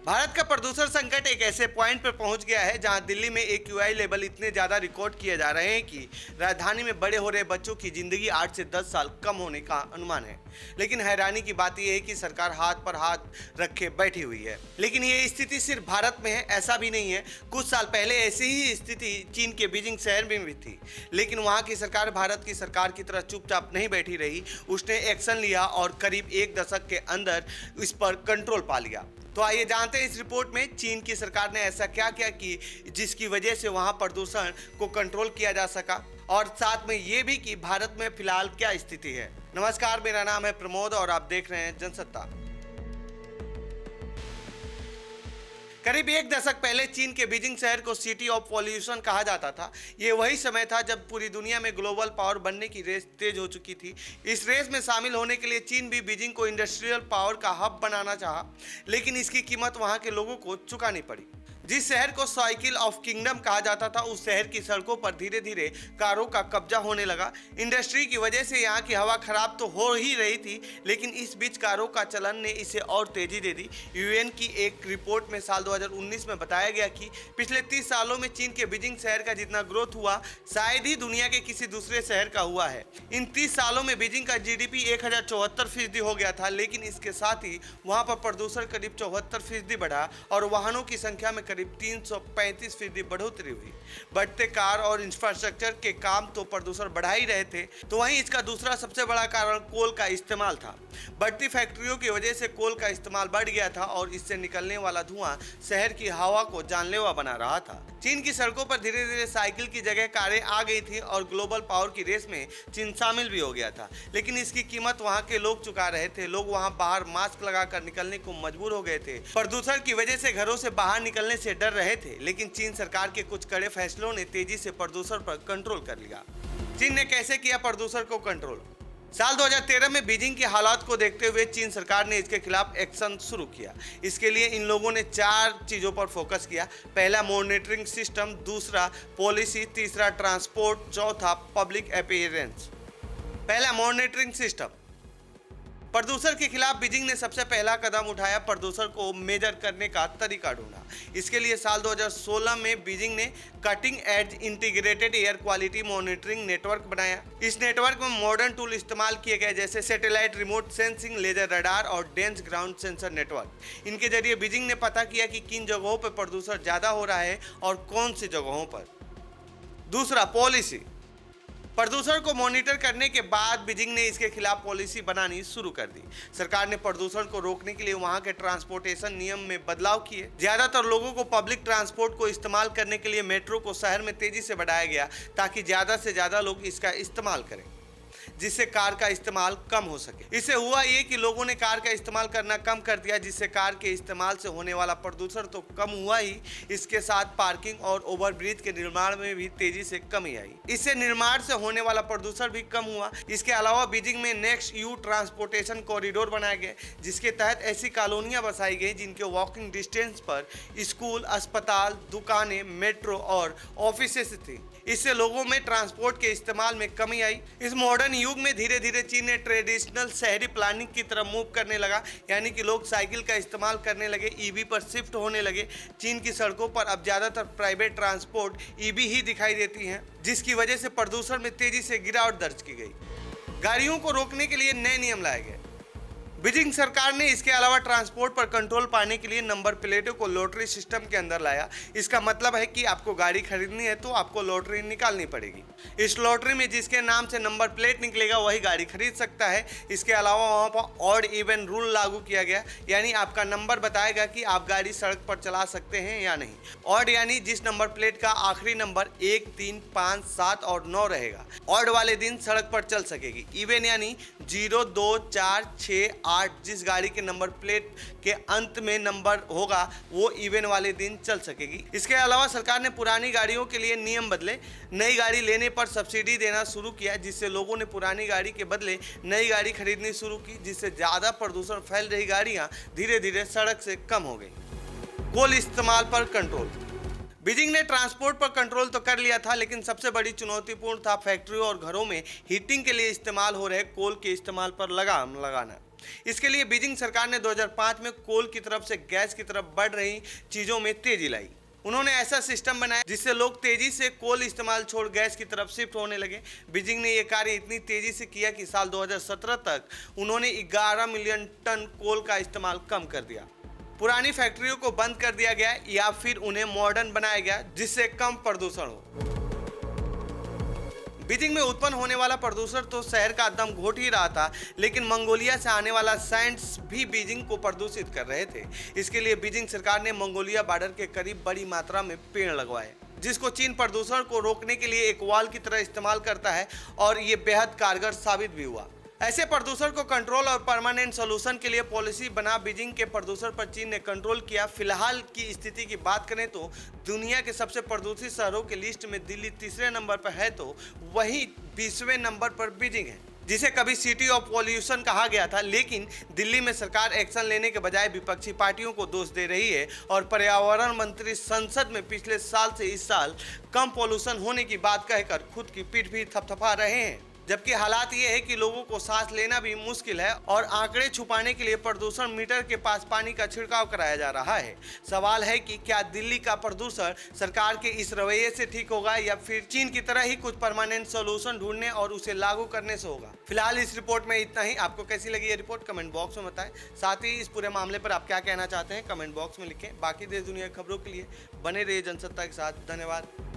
भारत का प्रदूषण संकट एक ऐसे पॉइंट पर पहुंच गया है जहां दिल्ली में AQI लेवल इतने ज्यादा रिकॉर्ड किए जा रहे हैं कि राजधानी में बड़े हो रहे बच्चों की जिंदगी 8 से 10 साल कम होने का अनुमान है। लेकिन हैरानी की बात यह है कि सरकार हाथ पर हाथ रखे बैठी हुई है। लेकिन ये स्थिति सिर्फ भारत में है, ऐसा भी नहीं है। कुछ साल पहले ऐसी ही स्थिति चीन के बीजिंग शहर में भी थी, लेकिन वहां की सरकार भारत की सरकार की तरह चुपचाप नहीं बैठी रही। उसने एक्शन लिया और करीब एक दशक के अंदर इस पर कंट्रोल पा लिया। तो आइए जानते हैं इस रिपोर्ट में चीन की सरकार ने ऐसा क्या किया कि जिसकी वजह से वहां प्रदूषण को कंट्रोल किया जा सका, और साथ में ये भी कि भारत में फिलहाल क्या स्थिति है। नमस्कार, मेरा नाम है प्रमोद और आप देख रहे हैं जनसत्ता। करीब एक दशक पहले चीन के बीजिंग शहर को सिटी ऑफ पॉल्यूशन कहा जाता था। ये वही समय था जब पूरी दुनिया में ग्लोबल पावर बनने की रेस तेज हो चुकी थी। इस रेस में शामिल होने के लिए चीन भी बीजिंग को इंडस्ट्रियल पावर का हब बनाना चाहा, लेकिन इसकी कीमत वहां के लोगों को चुकानी पड़ी। जिस शहर को साइकिल ऑफ किंगडम कहा जाता था, उस शहर की सड़कों पर धीरे धीरे कारों का कब्जा होने लगा। इंडस्ट्री की वजह से यहाँ की हवा खराब तो हो ही रही थी, लेकिन इस बीच कारों का चलन ने इसे और तेजी दे दी। यूएन की एक रिपोर्ट में साल 2019 में बताया गया कि पिछले 30 सालों में चीन के बीजिंग शहर का जितना ग्रोथ हुआ, शायद ही दुनिया के किसी दूसरे शहर का हुआ है। इन 30 सालों में बीजिंग का GDP 1074% हो गया था, लेकिन इसके साथ ही वहाँ पर प्रदूषण करीब 74% बढ़ा और वाहनों की संख्या में 335% बढ़ोतरी हुई। बढ़ते कार और इंफ्रास्ट्रक्चर के काम तो प्रदूषण बढ़ा ही रहे थे, तो वहीं इसका दूसरा सबसे बड़ा कारण कोल का इस्तेमाल था। बढ़ती फैक्ट्रियों की वजह से कोल का इस्तेमाल बढ़ गया था और इससे निकलने वाला धुआं शहर की हवा को जानलेवा बना रहा था। चीन की सड़कों पर धीरे धीरे साइकिल की जगह कारें आ गई थी और ग्लोबल पावर की रेस में चीन शामिल भी हो गया था, लेकिन इसकी कीमत वहां के लोग चुका रहे थे। लोग वहां बाहर मास्क लगाकर निकलने को मजबूर हो गए थे। प्रदूषण की वजह से घरों से बाहर निकलने से डर रहे थे, लेकिन चीन सरकार के कुछ कड़े फैसलों ने तेजी से प्रदूषण पर कंट्रोल कर लिया। चीन ने कैसे किया प्रदूषण को कंट्रोल? साल 2013 में बीजिंग के हालात को देखते हुए चीन सरकार ने इसके खिलाफ एक्शन शुरू किया। इसके लिए इन लोगों ने 4 चीज़ों पर फोकस किया। पहला मॉनिटरिंग सिस्टम, दूसरा पॉलिसी, तीसरा ट्रांसपोर्ट, चौथा पब्लिक अपीयरेंस। पहला मॉनिटरिंग सिस्टम। प्रदूषण के खिलाफ बीजिंग ने सबसे पहला कदम उठाया, प्रदूषण को मेजर करने का तरीका ढूंढा। इसके लिए साल 2016 में बीजिंग ने cutting edge integrated air quality monitoring network बनाया। इस नेटवर्क में मॉडर्न टूल इस्तेमाल किए गए, जैसे satellite remote sensing, laser radar और डेंस ग्राउंड सेंसर नेटवर्क। इनके जरिए बीजिंग ने पता किया कि किन जगहों पर प्रदूषण ज़्यादा हो रहा है और कौन सी जगहों पर। दूसरा, पॉलिसी। प्रदूषण को मॉनिटर करने के बाद बीजिंग ने इसके खिलाफ पॉलिसी बनानी शुरू कर दी। सरकार ने प्रदूषण को रोकने के लिए वहां के ट्रांसपोर्टेशन नियम में बदलाव किए। ज्यादातर लोगों को पब्लिक ट्रांसपोर्ट को इस्तेमाल करने के लिए मेट्रो को शहर में तेजी से बढ़ाया गया, ताकि ज्यादा से ज्यादा लोग इसका इस्तेमाल करें, जिससे कार का इस्तेमाल कम हो सके। इससे हुआ ये कि लोगों ने कार का इस्तेमाल करना कम कर दिया, जिससे कार के इस्तेमाल से होने वाला प्रदूषण तो कम हुआ ही, इसके साथ पार्किंग और ओवरब्रिज के निर्माण में भी तेजी से कमी आई। इससे निर्माण से होने वाला प्रदूषण भी कम हुआ। इसके अलावा बीजिंग में नेक्स्ट यू ट्रांसपोर्टेशन कॉरिडोर बनाए गए, जिसके तहत ऐसी कॉलोनियां बसाई गई जिनके वॉकिंग डिस्टेंस पर स्कूल, अस्पताल, दुकानें, मेट्रो और ऑफिसेस थी। इससे लोगों में ट्रांसपोर्ट के इस्तेमाल में कमी आई। इस मॉडर्न युग में धीरे धीरे चीन ने ट्रेडिशनल शहरी प्लानिंग की तरफ मूव करने लगा, यानी कि लोग साइकिल का इस्तेमाल करने लगे, EV पर शिफ्ट होने लगे। चीन की सड़कों पर अब ज़्यादातर प्राइवेट ट्रांसपोर्ट EV ही दिखाई देती हैं, जिसकी वजह से प्रदूषण में तेजी से गिरावट दर्ज की गई। गाड़ियों को रोकने के लिए नए नियम लाए गए। बीजिंग सरकार ने इसके अलावा ट्रांसपोर्ट पर कंट्रोल पाने के लिए नंबर प्लेटों को लॉटरी सिस्टम के अंदर लाया। इसका मतलब है कि आपको गाड़ी खरीदनी है तो आपको लॉटरी निकालनी पड़ेगी। इस लॉटरी में जिसके नाम से नंबर प्लेट निकलेगा वही गाड़ी खरीद सकता है। इसके अलावा वहाँ पर ऑड इवन रूल लागू किया गया, यानी आपका नंबर बताएगा कि आप गाड़ी सड़क पर चला सकते हैं या नहीं। ऑड यानी जिस नंबर प्लेट का आखिरी नंबर 1, 3, 5, 7 और 9 रहेगा, ऑड वाले दिन सड़क पर चल सकेगी। इवन यानी 0, 2, 4, 6, 8 जिस गाड़ी के नंबर प्लेट के अंत में नंबर होगा वो इवन वाले दिन चल सकेगी। इसके अलावा सरकार ने पुरानी गाड़ियों के लिए नियम बदले। नई गाड़ी लेने पर सब्सिडी देना शुरू किया, जिससे लोगों ने पुरानी गाड़ी के बदले नई गाड़ी खरीदनी शुरू की, जिससे ज़्यादा प्रदूषण फैल रही गाड़ियाँ धीरे धीरे सड़क से कम हो गई। कोल इस्तेमाल पर कंट्रोल। बीजिंग ने ट्रांसपोर्ट पर कंट्रोल तो कर लिया था, लेकिन सबसे बड़ी चुनौतीपूर्ण था फैक्ट्रियों और घरों में हीटिंग के लिए इस्तेमाल हो रहे कोल के इस्तेमाल पर लगाम लगाना। इसके लिए बीजिंग सरकार ने 2005 में कोल की तरफ से गैस की तरफ बढ़ रही चीजों में तेजी लाई। उन्होंने ऐसा सिस्टम बनाया जिससे लोग तेजी से कोल इस्तेमाल छोड़ गैस की तरफ शिफ्ट होने लगे। बीजिंग ने यह कार्य इतनी तेजी से किया कि साल 2017 तक उन्होंने 11 मिलियन टन कोल का इस्तेमाल कम कर दिया। पुरानी फैक्ट्रियों को बंद कर दिया गया या फिर उन्हें मॉडर्न बनाया गया जिससे कम प्रदूषण हो। बीजिंग में उत्पन्न होने वाला प्रदूषण तो शहर का दम घोट ही रहा था, लेकिन मंगोलिया से आने वाला सैंड्स भी बीजिंग को प्रदूषित कर रहे थे। इसके लिए बीजिंग सरकार ने मंगोलिया बॉर्डर के करीब बड़ी मात्रा में पेड़ लगवाए, जिसको चीन प्रदूषण को रोकने के लिए एक वॉल की तरह इस्तेमाल करता है और ये बेहद कारगर साबित भी हुआ। ऐसे प्रदूषण को कंट्रोल और परमानेंट सॉल्यूशन के लिए पॉलिसी बना बीजिंग के प्रदूषण पर चीन ने कंट्रोल किया। फिलहाल की स्थिति की बात करें तो दुनिया के सबसे प्रदूषित शहरों के लिस्ट में दिल्ली तीसरे नंबर पर है, तो वहीं 20वें नंबर पर बीजिंग है, जिसे कभी सिटी ऑफ पॉल्यूशन कहा गया था। लेकिन दिल्ली में सरकार एक्शन लेने के बजाय विपक्षी पार्टियों को दोष दे रही है और पर्यावरण मंत्री संसद में पिछले साल से इस साल कम पॉल्यूशन होने की बात कहकर खुद की पीठ भी थपथपा रहे हैं। जबकि हालात ये है कि लोगों को सांस लेना भी मुश्किल है और आंकड़े छुपाने के लिए प्रदूषण मीटर के पास पानी का छिड़काव कराया जा रहा है। सवाल है कि क्या दिल्ली का प्रदूषण सरकार के इस रवैये से ठीक होगा या फिर चीन की तरह ही कुछ परमानेंट सॉल्यूशन ढूंढने और उसे लागू करने से होगा। फिलहाल इस रिपोर्ट में इतना ही। आपको कैसी लगी ये रिपोर्ट कमेंट बॉक्स में बताएं। साथ ही इस पूरे मामले पर आप क्या कहना चाहते हैं कमेंट बॉक्स में लिखें। बाकी देश दुनिया की खबरों के लिए बने रहिए जनसत्ता के साथ। धन्यवाद।